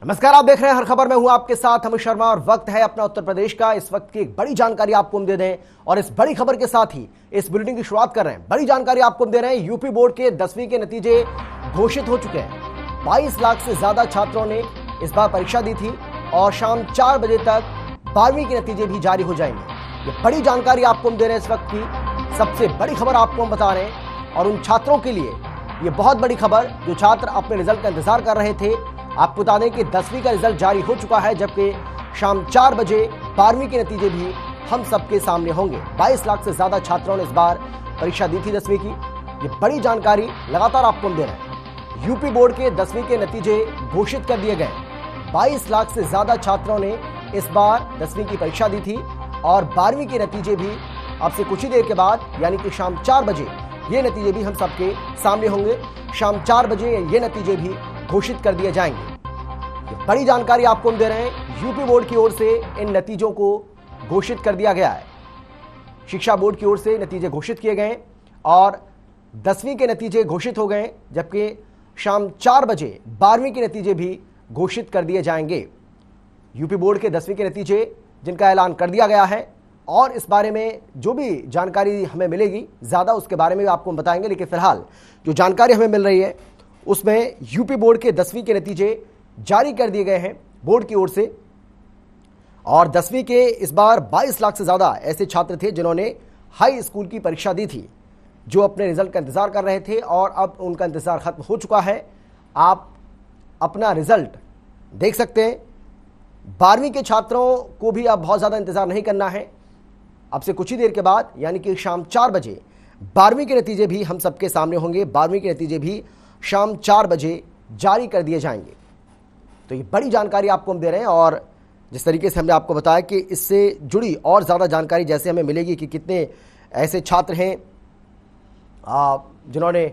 नमस्कार, आप देख रहे हैं हर खबर में हूं आपके साथ अमित शर्मा और वक्त है अपना उत्तर प्रदेश का। इस वक्त की एक बड़ी जानकारी आपको हम दे दें और इस बड़ी खबर के साथ ही इस बुलेटिन की शुरुआत कर रहे हैं। बड़ी जानकारी आपको हम दे रहे हैं, यूपी बोर्ड के 10वीं के नतीजे घोषित हो चुके हैं। 22 लाख से ज्यादा छात्रों ने इस बार परीक्षा दी थी और शाम 4 बजे तक 12वीं के नतीजे भी जारी हो जाएंगे। ये बड़ी जानकारी आपको हम दे रहे हैं। इस वक्त की सबसे बड़ी खबर आपको हम बता रहे हैं और उन छात्रों के लिए ये बहुत बड़ी खबर जो छात्र अपने रिजल्ट का इंतजार कर रहे थे। आपको बता दें कि 10वीं का रिजल्ट जारी हो चुका है, जबकि शाम 4 बजे 12वीं के नतीजे भी हम सबके सामने होंगे। 22 लाख से ज्यादा छात्रों ने इस बार परीक्षा दी थी 10वीं की। ये बड़ी जानकारी लगातार आपको हम दे रहे हैं। यूपी बोर्ड के 10वीं के नतीजे घोषित कर दिए गए। 22 लाख से ज्यादा छात्रों ने इस बार 10वीं की परीक्षा दी थी और 12वीं के नतीजे भी अब से कुछ ही देर के बाद यानी कि शाम 4 बजे ये नतीजे भी हम सबके सामने होंगे। शाम 4 बजे ये नतीजे भी घोषित कर दिए जाएंगे। बड़ी जानकारी आपको हम दे रहे हैं, यूपी बोर्ड की ओर से इन नतीजों को घोषित कर दिया गया है। शिक्षा बोर्ड की ओर से नतीजे घोषित किए गए और 10वीं के नतीजे घोषित हो गए, जबकि शाम 4 बजे 12वीं के नतीजे भी घोषित कर दिए जाएंगे। यूपी बोर्ड के 10वीं के नतीजे जिनका ऐलान कर दिया गया है और इस बारे में जो भी जानकारी हमें मिलेगी ज़्यादा उसके बारे में भी आपको हम बताएंगे। लेकिन फिलहाल जो जानकारी हमें मिल रही है उसमें यूपी बोर्ड के 10वीं के नतीजे जारी कर दिए गए हैं बोर्ड की ओर से और 10वीं के इस बार 22 लाख से ज़्यादा ऐसे छात्र थे जिन्होंने हाई स्कूल की परीक्षा दी थी, जो अपने रिजल्ट का इंतज़ार कर रहे थे और अब उनका इंतज़ार खत्म हो चुका है। आप अपना रिजल्ट देख सकते हैं। 12वीं के छात्रों को भी अब बहुत ज़्यादा इंतज़ार नहीं करना है। अब से कुछ ही देर के बाद यानी कि शाम 4 बजे 12वीं के नतीजे भी हम सबके सामने होंगे। 12वीं के नतीजे भी शाम 4 बजे जारी कर दिए जाएंगे। तो ये बड़ी जानकारी आपको हम दे रहे हैं और जिस तरीके से हमने आपको बताया कि इससे जुड़ी और ज़्यादा जानकारी जैसे हमें मिलेगी कि कितने ऐसे छात्र हैं जिन्होंने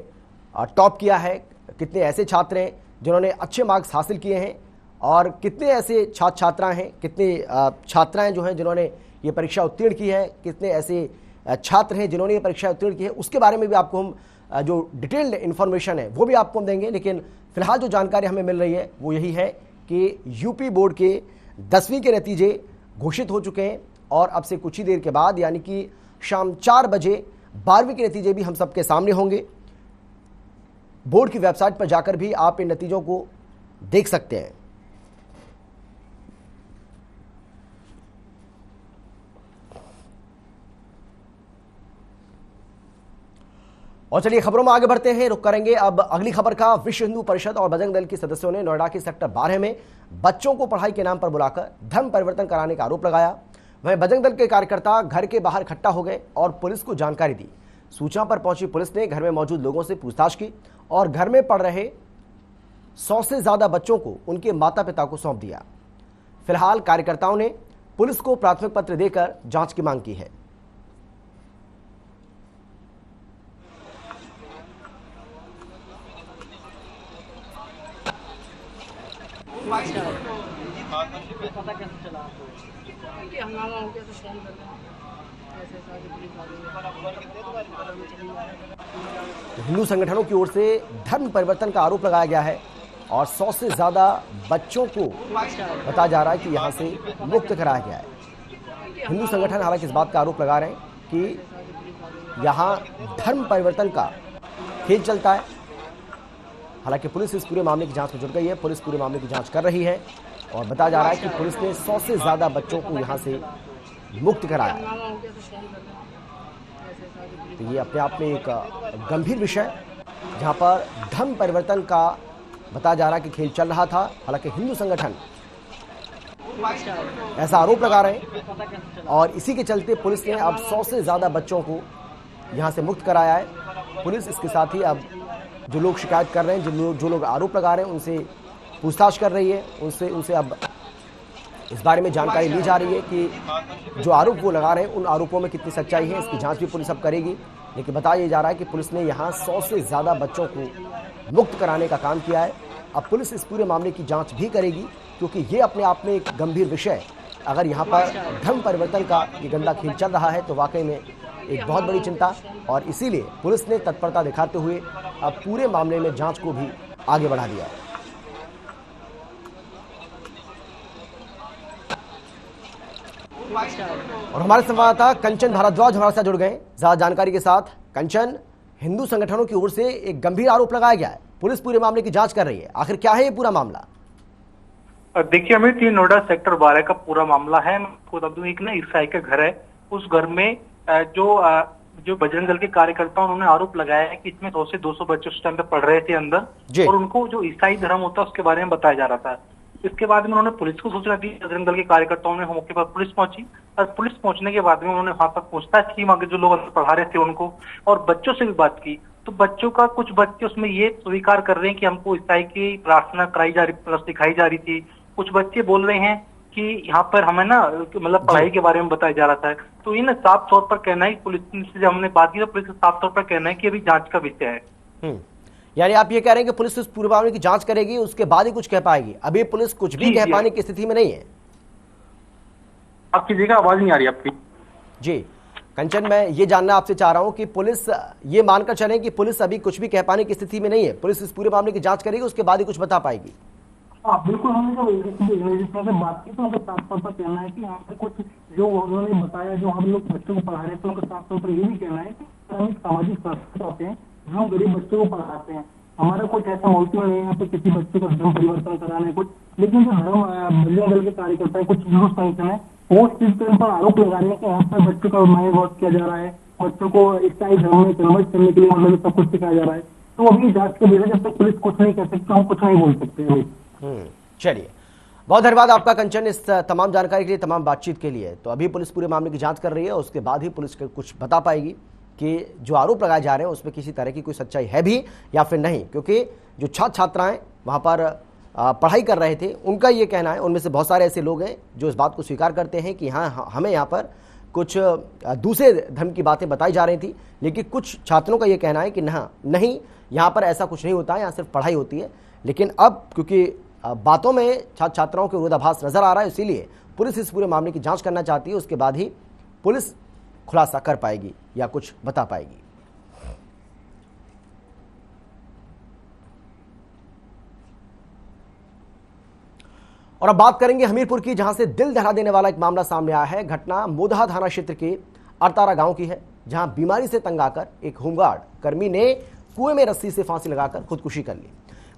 टॉप किया है, कितने ऐसे छात्र हैं जिन्होंने अच्छे मार्क्स हासिल किए हैं और कितने ऐसे छात्र छात्राएँ हैं, कितने छात्राएँ जो हैं जिन्होंने ये परीक्षा उत्तीर्ण की है, कितने ऐसे छात्र हैं जिन्होंने ये परीक्षा उत्तीर्ण की है, उसके बारे में भी आपको हम जो डिटेल्ड इन्फॉर्मेशन है वो भी आपको हम देंगे। लेकिन फिलहाल जो जानकारी हमें मिल रही है वो यही है कि यूपी बोर्ड के 10वीं के नतीजे घोषित हो चुके हैं और अब से कुछ ही देर के बाद यानी कि शाम 4 बजे 12वीं के नतीजे भी हम सबके सामने होंगे। बोर्ड की वेबसाइट पर जाकर भी आप इन नतीजों को देख सकते हैं। और चलिए खबरों में आगे बढ़ते हैं, रुक करेंगे अब अगली खबर का। विश्व हिंदू परिषद और बजरंग दल के सदस्यों ने नोएडा के सेक्टर 12 में बच्चों को पढ़ाई के नाम पर बुलाकर धर्म परिवर्तन कराने का आरोप लगाया। वहीं बजरंग दल के कार्यकर्ता घर के बाहर इकट्ठा हो गए और पुलिस को जानकारी दी। सूचना पर पहुंची पुलिस ने घर में मौजूद लोगों से पूछताछ की और घर में पढ़ रहे 100 से ज्यादा बच्चों को उनके माता पिता को सौंप दिया। फिलहाल कार्यकर्ताओं ने पुलिस को प्राथमिक पत्र देकर जांच की मांग की है। पता कैसे चला कि हंगामा हो गया तो फोन कर हिंदू संगठनों की ओर से धर्म परिवर्तन का आरोप लगाया गया है और 100 से ज्यादा बच्चों को बताया जा रहा है कि यहां से मुक्त कराया गया है। हिंदू संगठन हालांकि इस बात का आरोप लगा रहे हैं कि यहां धर्म परिवर्तन का खेल चलता है। हालांकि पुलिस इस पूरे मामले की जांच में जुट गई है। पुलिस पूरे मामले की जांच कर रही है और बताया जा रहा है कि पुलिस ने 100 से ज्यादा बच्चों को यहां से मुक्त कराया। तो ये अपने आप में एक गंभीर विषय जहां पर धर्म परिवर्तन का बताया जा रहा है कि खेल चल रहा था। हालांकि हिंदू संगठन ऐसा आरोप लगा रहे हैं और इसी के चलते पुलिस ने अब 100 से ज्यादा बच्चों को यहां से मुक्त कराया है। पुलिस इसके साथ ही अब जो लोग शिकायत कर रहे हैं, जो लोग आरोप लगा रहे हैं, उनसे पूछताछ कर रही है। उनसे अब इस बारे में जानकारी ली जा रही है कि जो आरोप वो लगा रहे हैं उन आरोपों में कितनी सच्चाई है। इसकी जांच भी पुलिस अब करेगी। लेकिन बताया जा रहा है कि पुलिस ने यहाँ 100 से ज़्यादा बच्चों को मुक्त कराने का काम किया है। अब पुलिस इस पूरे मामले की जाँच भी करेगी क्योंकि ये अपने आप में एक गंभीर विषय। अगर यहाँ पर धर्म परिवर्तन का ये गंदा खेल चल रहा है तो वाकई में एक बहुत बड़ी चिंता, और इसीलिए पुलिस ने तत्परता दिखाते हुए अब पूरे मामले में जांच को भी आगे बढ़ा दिया है। और हमारे संवाददाता कंचन भारद्वाज हमारे साथ जुड़ गए ज्यादा जानकारी के साथ। कंचन, हिंदू संगठनों की ओर से एक गंभीर आरोप लगाया गया है, पुलिस पूरे मामले की जांच कर रही है, आखिर क्या है ये पूरा मामला? देखिए अमित, ये नोएडा सेक्टर 12 का पूरा मामला है। मैं आपको बता दूं, एक ना ईसाई का घर है, उस घर में जो बजरंग दल के कार्यकर्ता उन्होंने आरोप लगाया है कि इसमें 100 से 200 बच्चे उस टाइम पे पढ़ रहे थे अंदर, और उनको जो ईसाई धर्म होता है उसके बारे में बताया जा रहा था। इसके बाद में उन्होंने पुलिस को सूचना दी, बजरंग दल के कार्यकर्ताओं ने मौके पर पुलिस पहुंची, और पुलिस पहुंचने के बाद में उन्होंने वहां पर पूछताछ की, वहां के जो लोग पढ़ा रहे थे उनको, और बच्चों से भी बात की। तो बच्चों का कुछ बच्चे उसमें ये स्वीकार कर रहे हैं कि हमको ईसाई की प्रार्थना कराई जा रही, सिखाई जा रही थी। कुछ बच्चे बोल रहे हैं कि यहाँ पर हमें ना मतलब पढ़ाई के बारे में बताया जा रहा था। तो ये ना साफ तौर पर कहना है, पुलिस से जब हमने बात की तो पुलिस का साफ तौर पर कहना है कि अभी जांच का विषय है। यानी आप ये कह रहे हैं कि पुलिस इस पूरे मामले की जांच करेगी, उसके बाद ही कुछ कह पाएगी, अभी पुलिस कुछ भी कह पाने की स्थिति में नहीं है। आपकी जगह आवाज नहीं आ रही आपकी। जी कंचन, मैं ये जानना आपसे चाह रहा हूं कि पुलिस ये मानकर चले कि पुलिस अभी कुछ भी कह पाने की स्थिति में नहीं है, पुलिस इस पूरे मामले की जांच करेगी, उसके बाद ही कुछ बता पाएगी। हाँ बिल्कुल, हमने जब बात की तो उनको साफ तौर पर कहना है कि यहाँ पे कुछ जो उन्होंने बताया, जो हम लोग बच्चों को पढ़ा रहे थे, उनको साफ तौर पर ये भी कहना है कि हम एक सामाजिक संस्था होते हैं जो गरीब बच्चों को पढ़ाते हैं। हमारा कुछ ऐसा मोटिव नहीं है यहाँ पे किसी बच्चे का धर्म परिवर्तन कराने कुछ, लेकिन जो धर्म बजरंग दल के कार्यकर्ता है, कुछ हिंदू संगठन है, वो इस चीज पर आरोप लगा रहे हैं कि यहाँ पर बच्चों का माइंड वॉश किया जा रहा है, बच्चों को ईसाई धर्म में कन्वर्ट करने के लिए मतलब सब कुछ सिखाया जा रहा है। तो अभी जांच के बिना जब तक पुलिस कुछ नहीं कर सकती, हम कुछ नहीं बोल सकते। चलिए, बहुत धन्यवाद आपका कंचन इस तमाम जानकारी के लिए, तमाम बातचीत के लिए। तो अभी पुलिस पूरे मामले की जांच कर रही है, उसके बाद ही पुलिस कुछ बता पाएगी कि जो आरोप लगाए जा रहे हैं उसमें किसी तरह की कोई सच्चाई है भी या फिर नहीं, क्योंकि जो छात्र छात्राएं वहां पर पढ़ाई कर रहे थे उनका ये कहना है, उनमें से बहुत सारे ऐसे लोग हैं जो इस बात को स्वीकार करते हैं कि हाँ हमें यहाँ पर कुछ दूसरे धर्म की बातें बताई जा रही थी, लेकिन कुछ छात्रों का ये कहना है कि नहीं यहाँ पर ऐसा कुछ नहीं होता है, यहाँ सिर्फ पढ़ाई होती है। लेकिन अब क्योंकि बातों में छात्र छात्राओं के विरोधाभास नजर आ रहा है, इसीलिए पुलिस इस पूरे मामले की जांच करना चाहती है, उसके बाद ही पुलिस खुलासा कर पाएगी या कुछ बता पाएगी। और अब बात करेंगे हमीरपुर की, जहां से दिल दहला देने वाला एक मामला सामने आया है। घटना मोदहा थाना क्षेत्र के अरतारा गांव की है, जहां बीमारी से तंग आकर एक होमगार्ड कर्मी ने कुएं में रस्सी से फांसी लगाकर खुदकुशी कर ली।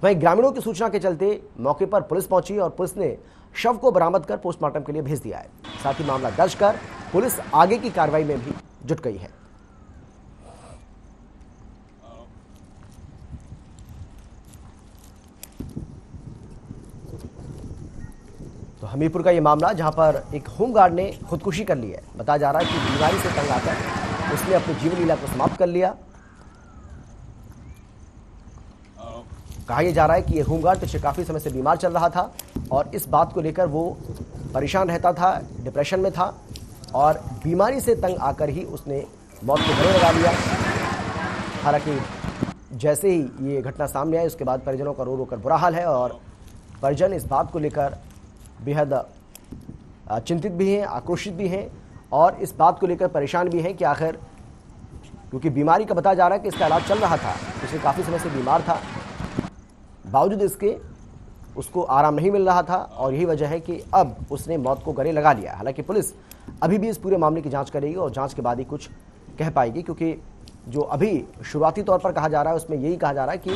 वहीं ग्रामीणों की सूचना के चलते मौके पर पुलिस पहुंची और पुलिस ने शव को बरामद कर पोस्टमार्टम के लिए भेज दिया है। साथ ही मामला दर्ज कर पुलिस आगे की कार्रवाई में भी जुट गई है। तो हमीरपुर का यह मामला, जहां पर एक होमगार्ड ने खुदकुशी कर ली है। बताया जा रहा है कि बीमारी से तंग आकर उसने अपनी जीवन लीला को समाप्त कर लिया। कहा यह जा रहा है कि यह होमगार्ड पिछले काफी समय से बीमार चल रहा था और इस बात को लेकर वो परेशान रहता था, डिप्रेशन में था, और बीमारी से तंग आकर ही उसने मौत को गले लगा लिया। हालांकि जैसे ही ये घटना सामने आई उसके बाद परिजनों का रो रो कर बुरा हाल है और परिजन इस बात को लेकर बेहद चिंतित भी हैं, आक्रोशित भी हैं और इस बात को लेकर परेशान भी हैं कि आखिर, क्योंकि बीमारी का बताया जा रहा है कि इसका इलाज चल रहा था, पिछले काफ़ी समय से बीमार था, बावजूद इसके उसको आराम नहीं मिल रहा था और यही वजह है कि अब उसने मौत को गले लगा लिया। हालांकि पुलिस अभी भी इस पूरे मामले की जांच करेगी और जांच के बाद ही कुछ कह पाएगी, क्योंकि जो अभी शुरुआती तौर पर कहा जा रहा है उसमें यही कहा जा रहा है कि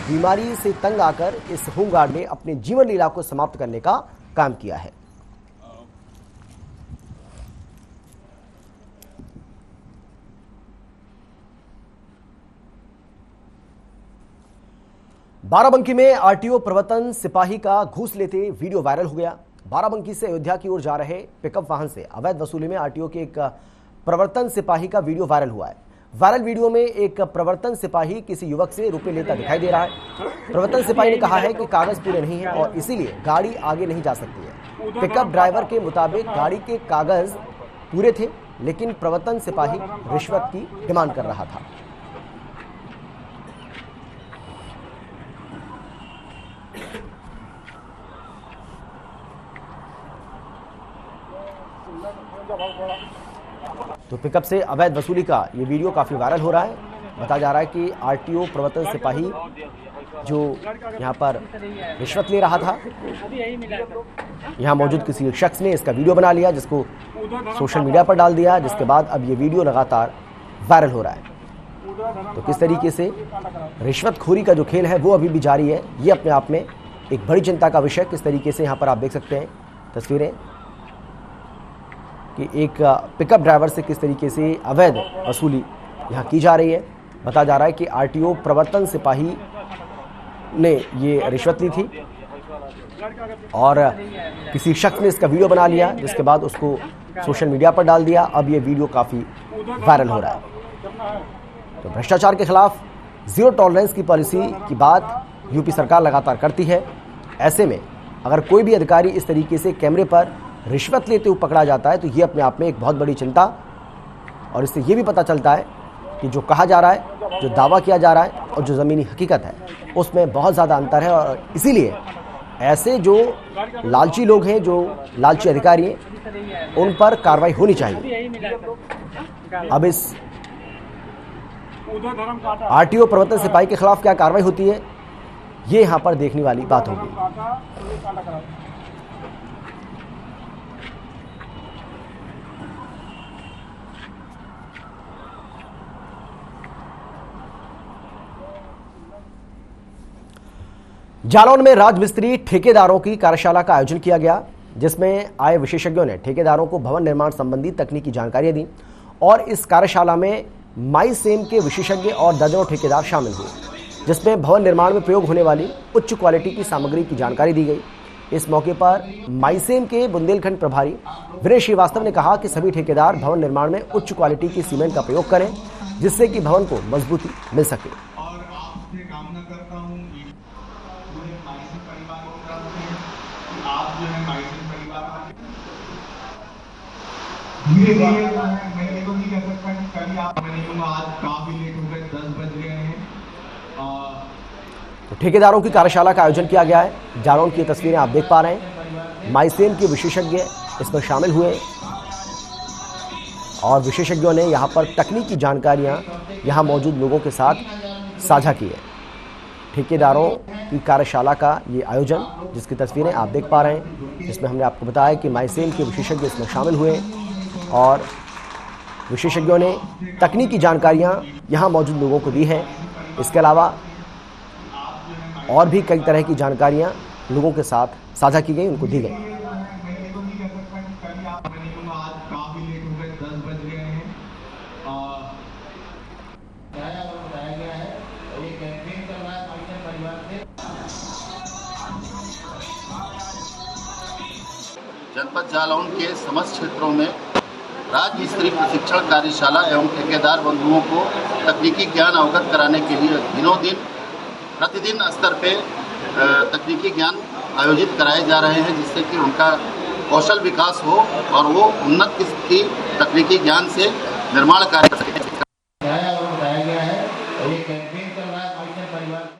बीमारी से तंग आकर इस होमगार्ड ने अपने जीवन लीला को समाप्त करने का काम किया है। बाराबंकी में आरटीओ प्रवर्तन सिपाही का घूस लेते वीडियो वायरल हो गया। बाराबंकी से अयोध्या की ओर जा रहे पिकअप वाहन से अवैध वसूली में आरटीओ के एक प्रवर्तन सिपाही का वीडियो वायरल हुआ है। वायरल वीडियो में एक प्रवर्तन सिपाही किसी युवक से रुपए लेता दिखाई दे रहा है। प्रवर्तन सिपाही ने कहा है कि कागज पूरे नहीं है और इसीलिए गाड़ी आगे नहीं जा सकती है। पिकअप ड्राइवर के मुताबिक गाड़ी के कागज पूरे थे, लेकिन प्रवर्तन सिपाही रिश्वत की डिमांड कर रहा था। तो पिकअप से अवैध वसूली का ये वीडियो काफी वायरल हो रहा है। बताया जा रहा है कि आरटीओ प्रवर्तन सिपाही जो यहाँ पर रिश्वत ले रहा था। यहाँ मौजूद किसी शख्स ने इसका वीडियो बना लिया, जिसको सोशल मीडिया पर डाल दिया, जिसके बाद अब ये वीडियो लगातार वायरल हो रहा है। तो किस तरीके से रिश्वतखोरी का जो खेल है वो अभी भी जारी है, ये अपने आप में एक बड़ी चिंता का विषय। किस तरीके से यहाँ पर आप देख सकते हैं तस्वीरें कि एक पिकअप ड्राइवर से किस तरीके से अवैध वसूली यहाँ की जा रही है। बताया जा रहा है कि आरटीओ प्रवर्तन सिपाही ने ये रिश्वत ली थी और किसी शख्स ने इसका वीडियो बना लिया, जिसके बाद उसको सोशल मीडिया पर डाल दिया। अब ये वीडियो काफ़ी वायरल हो रहा है। तो भ्रष्टाचार के खिलाफ जीरो टॉलरेंस की पॉलिसी की बात यूपी सरकार लगातार करती है। ऐसे में अगर कोई भी अधिकारी इस तरीके से कैमरे पर रिश्वत लेते हुए पकड़ा जाता है तो ये अपने आप में एक बहुत बड़ी चिंता, और इससे ये भी पता चलता है कि जो कहा जा रहा है, जो दावा किया जा रहा है और जो ज़मीनी हकीकत है उसमें बहुत ज़्यादा अंतर है। और इसीलिए ऐसे जो लालची लोग हैं, जो लालची अधिकारी हैं, उन पर कार्रवाई होनी चाहिए। अब इस आरटीओ प्रवर्तन सिपाही के खिलाफ क्या कार्रवाई होती है, ये यहाँ पर देखने वाली बात होगी। जालौन में राजमिस्त्री ठेकेदारों की कार्यशाला का आयोजन किया गया, जिसमें आए विशेषज्ञों ने ठेकेदारों को भवन निर्माण संबंधी तकनीकी जानकारियां दी। और इस कार्यशाला में माई सेम के विशेषज्ञ और दर्जनों ठेकेदार शामिल हुए, जिसमें भवन निर्माण में प्रयोग होने वाली उच्च क्वालिटी की सामग्री की जानकारी दी गई। इस मौके पर माई सेम के बुंदेलखंड प्रभारी विनय श्रीवास्तव ने कहा कि सभी ठेकेदार भवन निर्माण में उच्च क्वालिटी की सीमेंट का प्रयोग करें, जिससे कि भवन को मजबूती मिल सके। धीरे धीरे मैं ये तो नहीं कह सकता कि कल आप, मैं नहीं कहूँगा आज काफी लेट हो गए, 10 बज गए हैं। तो ठेकेदारों की कार्यशाला का आयोजन किया गया है। जालौन की तस्वीरें आप देख पा रहे हैं। माईसेम के विशेषज्ञ इसमें शामिल हुए और विशेषज्ञों ने यहाँ पर तकनीकी जानकारियाँ यहाँ मौजूद लोगों के साथ साझा की है। ठेकेदारों की कार्यशाला का ये आयोजन, जिसकी तस्वीरें आप देख पा रहे हैं, जिसमें हमने आपको बताया कि माईसेम के विशेषज्ञ इसमें शामिल हुए और विशेषज्ञों ने तकनीकी जानकारियां यहाँ मौजूद लोगों को दी हैं। इसके अलावा और भी कई तरह की जानकारियां लोगों के साथ साझा की गई, उनको दी गई। जनपद जालौन के समस्त क्षेत्रों में राजमिस्त्री प्रशिक्षण कार्यशाला एवं ठेकेदार बंधुओं को तकनीकी ज्ञान अवगत कराने के लिए दिनों दिन प्रतिदिन स्तर पे तकनीकी ज्ञान आयोजित कराए जा रहे हैं, जिससे कि उनका कौशल विकास हो और वो उन्नत किस्म की तकनीकी ज्ञान से निर्माण कार्य कर सकें। बताया गया है और ये कैंपेन चल रहा है माईसेम परिवार।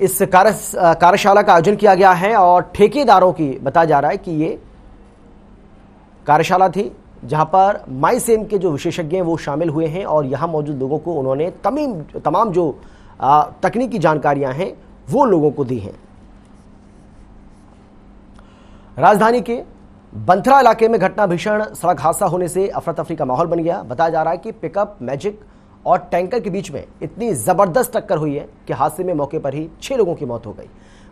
इस कार्यशाला का आयोजन किया गया है और ठेकेदारों की बताया जा रहा है कि ये कार्यशाला थी, जहां पर माईसेम के जो विशेषज्ञ हैं वो शामिल हुए हैं और यहां मौजूद लोगों को उन्होंने तमाम जो तकनीकी जानकारियां हैं वो लोगों को दी हैं। राजधानी के बंथरा इलाके में घटना भीषण सड़क हादसा होने से अफरा तफरी का माहौल बन गया। बताया जा रहा है कि पिकअप, मैजिक और टैंकर के बीच में इतनी जबरदस्त टक्कर हुई है कि हादसे में मौके पर ही 6 लोगों की मौत हो गई।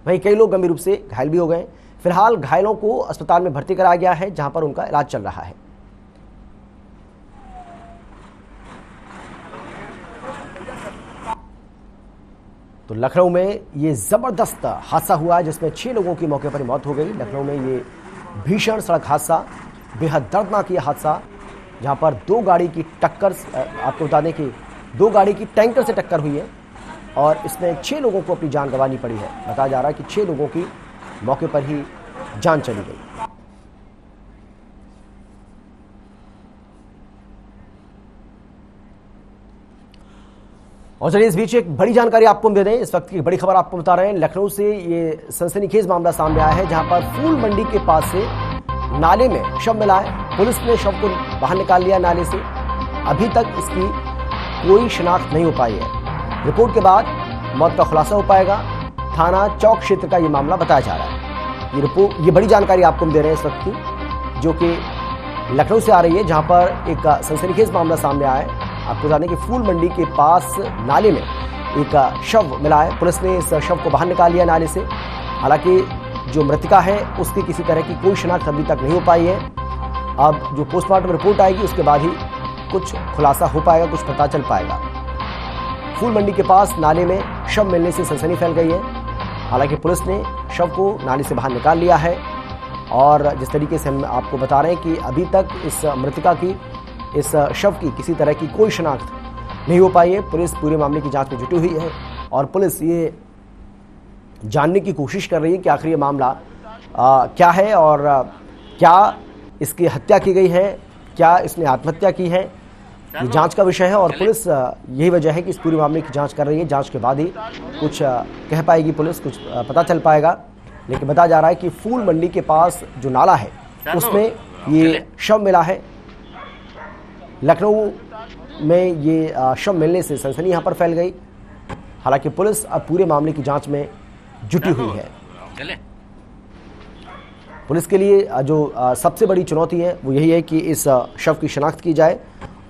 वहीं कई लोग गंभीर रूप से घायल भी हो गए। फिलहाल घायलों को अस्पताल में भर्ती कराया गया है, जहां पर उनका इलाज चल रहा है। तो लखनऊ में ये जबरदस्त हादसा हुआ जिसमें 6 लोगों की मौके पर मौत हो गई। लखनऊ में ये भीषण सड़क हादसा, बेहद दर्दनाक ये हादसा, जहां पर 2 गाड़ी की टक्कर, आपको बता दें कि 2 गाड़ी की टैंकर से टक्कर हुई है और इसमें 6 लोगों को अपनी जान गंवानी पड़ी है। बताया जा रहा है कि 6 लोगों की मौके पर ही जान चली गई। और चलिए इस बीच एक बड़ी जानकारी आपको हम दे दें। इस वक्त की बड़ी खबर आपको बता रहे हैं, लखनऊ से ये सनसनीखेज मामला सामने आया है, जहां पर फूल मंडी के पास से नाले में शव मिला है। पुलिस ने शव को बाहर निकाल लिया नाले से। अभी तक इसकी कोई शिनाख्त नहीं हो पाई है। रिपोर्ट के बाद मौत का खुलासा हो पाएगा। थाना चौक क्षेत्र का ये मामला बताया जा रहा है। ये बड़ी जानकारी आपको हम दे रहे हैं इस वक्त की, जो कि लखनऊ से आ रही है, जहां पर एक सनसनीखेज मामला सामने आया है। आपको जाने कि फूल मंडी के पास नाले में एक शव मिला है। पुलिस ने इस शव को बाहर निकाल लिया नाले से। हालांकि जो मृतिका है उसकी किसी तरह की कोई शिनाख्त अभी तक नहीं हो पाई है। अब जो पोस्टमार्टम रिपोर्ट आएगी उसके बाद ही कुछ खुलासा हो पाएगा, कुछ पता चल पाएगा। फूल मंडी के पास नाले में शव मिलने से सनसनी फैल गई है। हालांकि पुलिस ने शव को नाले से बाहर निकाल लिया है। और जिस तरीके से हम आपको बता रहे हैं कि अभी तक इस मृतिका की, इस शव की किसी तरह की कोई शिनाख्त नहीं हो पाई है। पुलिस पूरे मामले की जांच में जुटी हुई है और पुलिस ये जानने की कोशिश कर रही है कि आखिर ये मामला क्या है और क्या इसकी हत्या की गई है, क्या इसने आत्महत्या की है। ये जांच का विषय है और पुलिस यही वजह है कि इस पूरे मामले की जांच कर रही है। जांच के बाद ही कुछ कह पाएगी पुलिस, कुछ पता चल पाएगा। लेकिन बताया जा रहा है कि फूल मंडी के पास जो नाला है उसमें ये शव मिला है। लखनऊ में ये शव मिलने से सनसनी यहाँ पर फैल गई। हालांकि पुलिस अब पूरे मामले की जांच में जुटी हुई है। पुलिस के लिए जो सबसे बड़ी चुनौती है वो यही है कि इस शव की शिनाख्त की जाए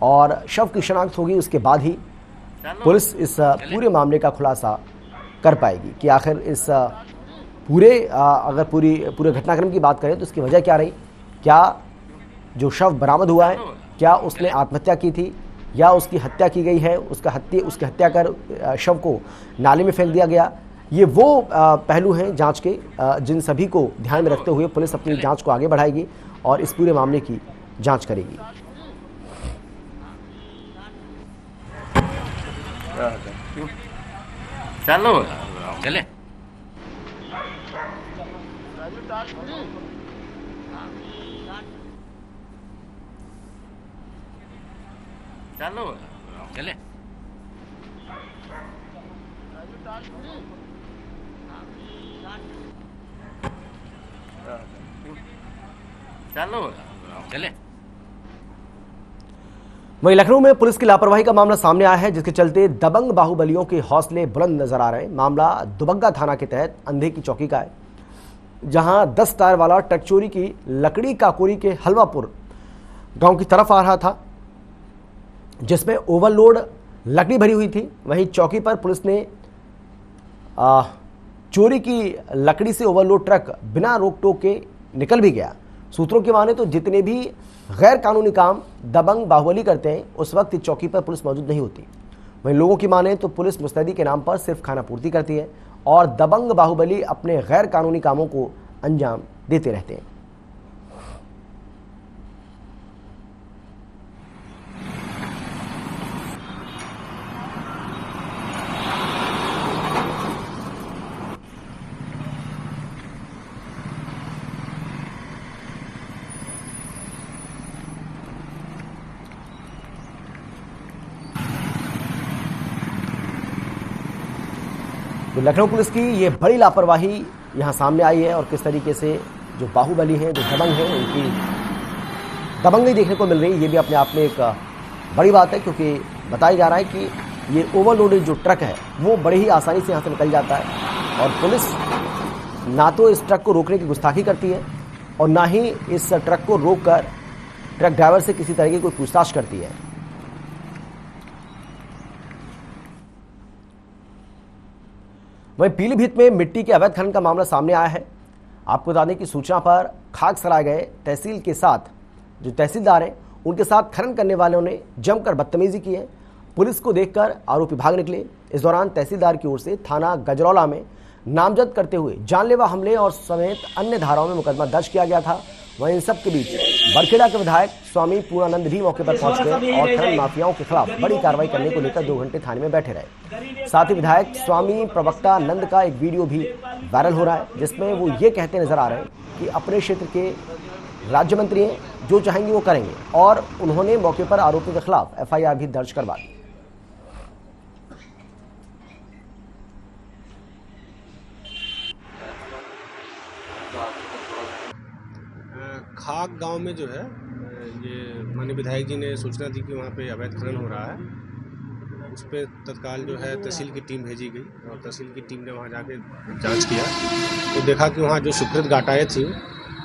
और शव की शिनाख्त होगी उसके बाद ही पुलिस इस पूरे मामले का खुलासा कर पाएगी कि आखिर इस अगर पूरे घटनाक्रम की बात करें तो इसकी वजह क्या रही। क्या जो शव बरामद हुआ है, क्या उसने आत्महत्या की थी या उसकी हत्या की गई है, उसकी हत्या कर शव को नाले में फेंक दिया गया। ये वो पहलू हैं जांच के जिन सभी को ध्यान में रखते हुए पुलिस अपनी जांच को आगे बढ़ाएगी और इस पूरे मामले की जांच करेगी। चलो चले चलो चले चलो चले। वहीं लखनऊ में पुलिस की लापरवाही का मामला सामने आया है, जिसके चलते दबंग बाहुबलियों के हौसले बुलंद नजर आ रहे हैं। मामला दुबग्गा थाना के तहत अंधे की चौकी का है, जहां 10 टायर वाला ट्रक चोरी की लकड़ी काकोरी के हलवापुर गांव की तरफ आ रहा था, जिसमें ओवरलोड लकड़ी भरी हुई थी। वहीं चौकी पर पुलिस ने चोरी की लकड़ी से ओवरलोड ट्रक बिना रोक टोक के निकल भी गया। सूत्रों की माने तो जितने भी गैर कानूनी काम दबंग बाहुबली करते हैं उस वक्त इस चौकी पर पुलिस मौजूद नहीं होती। वहीं लोगों की माने तो पुलिस मुस्तैदी के नाम पर सिर्फ खाना पूर्ति करती है और दबंग बाहुबली अपने गैर कानूनी कामों को अंजाम देते रहते हैं। तो लखनऊ पुलिस की ये बड़ी लापरवाही यहाँ सामने आई है और किस तरीके से जो बाहुबली हैं, जो दबंग हैं, उनकी दबंगई देखने को मिल रही है। ये भी अपने आप में एक बड़ी बात है, क्योंकि बताया जा रहा है कि ये ओवरलोडेड जो ट्रक है वो बड़ी ही आसानी से यहाँ से निकल जाता है और पुलिस ना तो इस ट्रक को रोकने की गुस्ताखी करती है और ना ही इस ट्रक को रोककर ट्रक ड्राइवर से किसी तरह की कोई पूछताछ करती है। वहीं पीलीभीत में मिट्टी के अवैध खनन का मामला सामने आया है। आपको बता दें कि सूचना पर खाकसराय गए तहसील के साथ जो तहसीलदार हैं उनके साथ खनन करने वालों ने जमकर बदतमीजी की है। पुलिस को देखकर आरोपी भाग निकले। इस दौरान तहसीलदार की ओर से थाना गजरौला में नामजद करते हुए जानलेवा हमले और समेत अन्य धाराओं में मुकदमा दर्ज किया गया था। वहीं इन सब के बीच बरखेड़ा के विधायक स्वामी पूर्णानंद भी मौके पर पहुंच गए और खनन माफियाओं के खिलाफ बड़ी कार्रवाई करने को लेकर 2 घंटे थाने में बैठे रहे। साथ ही विधायक स्वामी प्रवक्ता नंद का एक वीडियो भी वायरल हो रहा है, जिसमें वो ये कहते नजर आ रहे हैं कि अपने क्षेत्र के राज्य मंत्री हैं, जो चाहेंगे वो करेंगे, और उन्होंने मौके पर आरोपियों के खिलाफ एफआईआर भी दर्ज करवा दी। खाक गांव में जो है ये माननीय विधायक जी ने सूचना दी कि वहाँ पे अवैध खनन हो रहा है। उस पर तत्काल जो है तहसील की टीम भेजी गई और तहसील की टीम ने वहाँ जाके जांच किया तो देखा कि वहाँ जो स्वीकृत गाटाएँ थी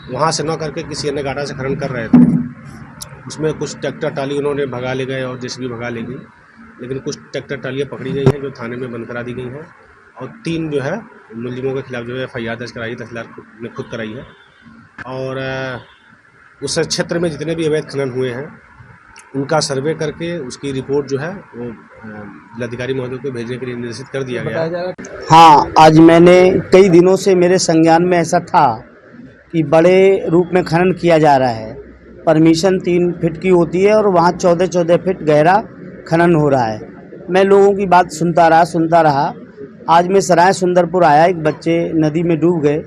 वहाँ से न करके किसी अन्य गाटा से खनन कर रहे थे। उसमें कुछ ट्रैक्टर टाली उन्होंने भगा ले गए और जेसीबी भगा ले गई, लेकिन कुछ ट्रैक्टर टालियाँ पकड़ी गई हैं जो थाने में बंद करा दी गई हैं और 3 जो है मुलजिमों के खिलाफ जो है एफआईआर दर्ज कराई, तहसीलदार ने खुद कराई है। और उस क्षेत्र में जितने भी अवैध खनन हुए हैं उनका सर्वे करके उसकी रिपोर्ट जो है वो जिलाधिकारी महोदय को भेजने के लिए निर्देशित कर दिया गया है। हाँ, आज मैंने कई दिनों से मेरे संज्ञान में ऐसा था कि बड़े रूप में खनन किया जा रहा है। परमिशन 3 फीट की होती है और वहाँ 14-14 फीट गहरा खनन हो रहा है। मैं लोगों की बात सुनता रहा। आज मैं सराय सुंदरपुर आया, एक बच्चे नदी में डूब गए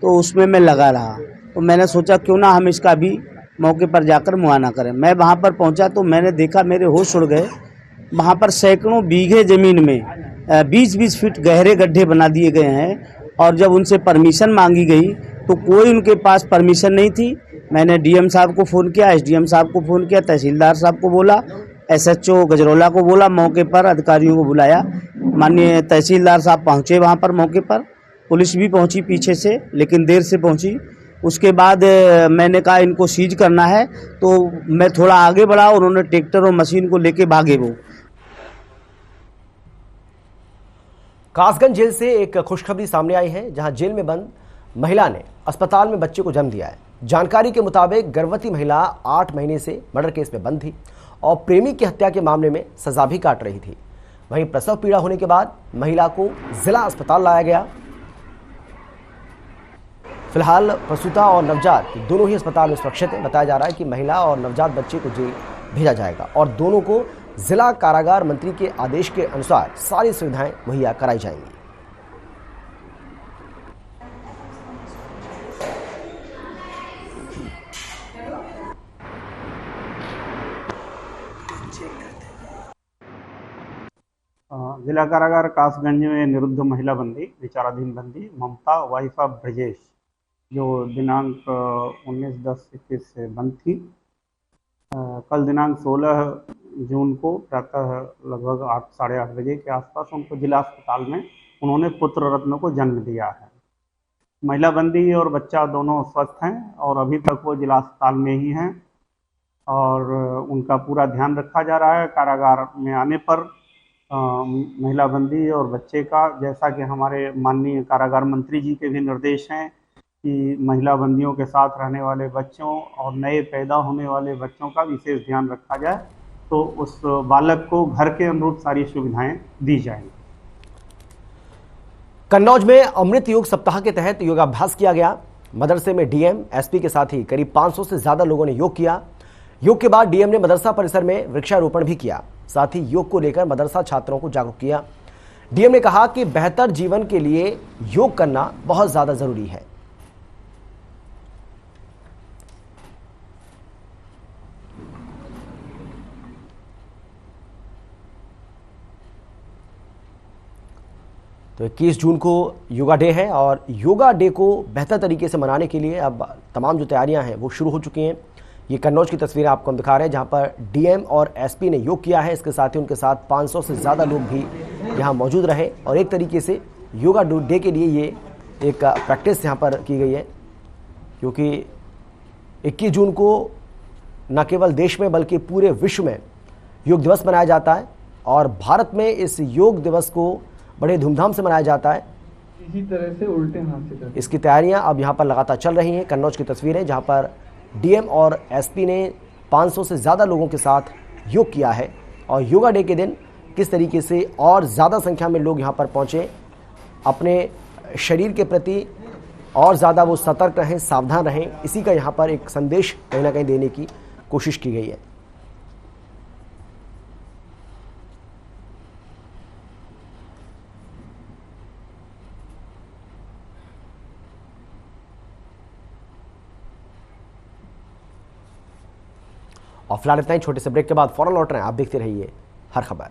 तो उसमें मैं लगा रहा, तो मैंने सोचा क्यों ना हम इसका भी मौके पर जाकर मुआयना करें। मैं वहाँ पर पहुँचा तो मैंने देखा, मेरे होश उड़ गए। वहाँ पर सैकड़ों बीघे ज़मीन में 20-20 फीट गहरे गड्ढे बना दिए गए हैं और जब उनसे परमिशन मांगी गई तो कोई उनके पास परमिशन नहीं थी। मैंने डीएम साहब को फ़ोन किया, एसडीएम साहब को फ़ोन किया, तहसीलदार साहब को बोला, एसएचओ गजरौला को बोला, मौके पर अधिकारियों को बुलाया। माननीय तहसीलदार साहब पहुँचे वहाँ पर मौके पर, पुलिस भी पहुँची पीछे से, लेकिन देर से पहुँची। उसके बाद मैंने कहा इनको सीज करना है तो मैं थोड़ा आगे बढ़ा, उन्होंने ट्रैक्टर और मशीन को लेके भागे वो। कासगंज जेल से एक खुशखबरी सामने आई है, जहां जेल में बंद महिला ने अस्पताल में बच्चे को जन्म दिया है। जानकारी के मुताबिक गर्भवती महिला 8 महीने से मर्डर केस में बंद थी और प्रेमी की हत्या के मामले में सजा भी काट रही थी। वहीं प्रसव पीड़ा होने के बाद महिला को जिला अस्पताल लाया गया। फिलहाल प्रसूता और नवजात दोनों ही अस्पताल में सुरक्षित हैं। बताया जा रहा है कि महिला और नवजात बच्चे को जेल भेजा जाएगा और दोनों को जिला कारागार मंत्री के आदेश के अनुसार सारी सुविधाएं मुहैया कराई जाएंगी। जिला कारागार कासगंज में निरुद्ध महिला बंदी, विचाराधीन बंदी ममता वाइफ ऑफ ब्रजेश, जो दिनांक 19/10/21 से बंद थी। कल दिनांक 16 जून को प्रातः लगभग 8 साढ़े 8 बजे के आसपास उनको जिला अस्पताल में उन्होंने पुत्र रत्न को जन्म दिया है। महिला बंदी और बच्चा दोनों स्वस्थ हैं और अभी तक वो जिला अस्पताल में ही हैं और उनका पूरा ध्यान रखा जा रहा है। कारागार में आने पर महिला बंदी और बच्चे का, जैसा कि हमारे माननीय कारागार मंत्री जी के भी निर्देश हैं कि महिला बंदियों के साथ रहने वाले बच्चों और नए पैदा होने वाले बच्चों का विशेष ध्यान रखा जाए, तो उस बालक को घर के अनुरूप सारी सुविधाएं दी जाएंगी। कन्नौज में अमृत योग सप्ताह के तहत योगाभ्यास किया गया। मदरसे में डीएम, एसपी के साथ ही करीब 500 से ज्यादा लोगों ने योग किया। योग के बाद डीएम ने मदरसा परिसर में वृक्षारोपण भी किया। साथ ही योग को लेकर मदरसा छात्रों को जागरूक किया। डीएम ने कहा कि बेहतर जीवन के लिए योग करना बहुत ज्यादा जरूरी है। तो 21 जून को योगा डे है और योगा डे को बेहतर तरीके से मनाने के लिए अब तमाम जो तैयारियां हैं वो शुरू हो चुकी हैं। ये कन्नौज की तस्वीरें आपको हम दिखा रहे हैं, जहां पर डीएम और एसपी ने योग किया है। इसके साथ ही उनके साथ 500 से ज़्यादा लोग भी यहां मौजूद रहे और एक तरीके से योगा डे के लिए ये एक प्रैक्टिस यहां पर की गई है, क्योंकि 21 जून को न केवल देश में बल्कि पूरे विश्व में योग दिवस मनाया जाता है और भारत में इस योग दिवस को बड़े धूमधाम से मनाया जाता है। इसी तरह से उल्टे हाथ से इसकी तैयारियां अब यहां पर लगातार चल रही हैं। कन्नौज की तस्वीरें जहां पर डीएम और एसपी ने 500 से ज़्यादा लोगों के साथ योग किया है और योगा डे के दिन किस तरीके से और ज़्यादा संख्या में लोग यहां पर पहुंचे, अपने शरीर के प्रति और ज़्यादा वो सतर्क रहें, सावधान रहें, इसी का यहां पर एक संदेश कहीं ना कहीं देने की कोशिश की गई है। और फिलहाल इतना ही, छोटे से ब्रेक के बाद फौरन लौट रहे हैं, आप देखते रहिए हर खबर।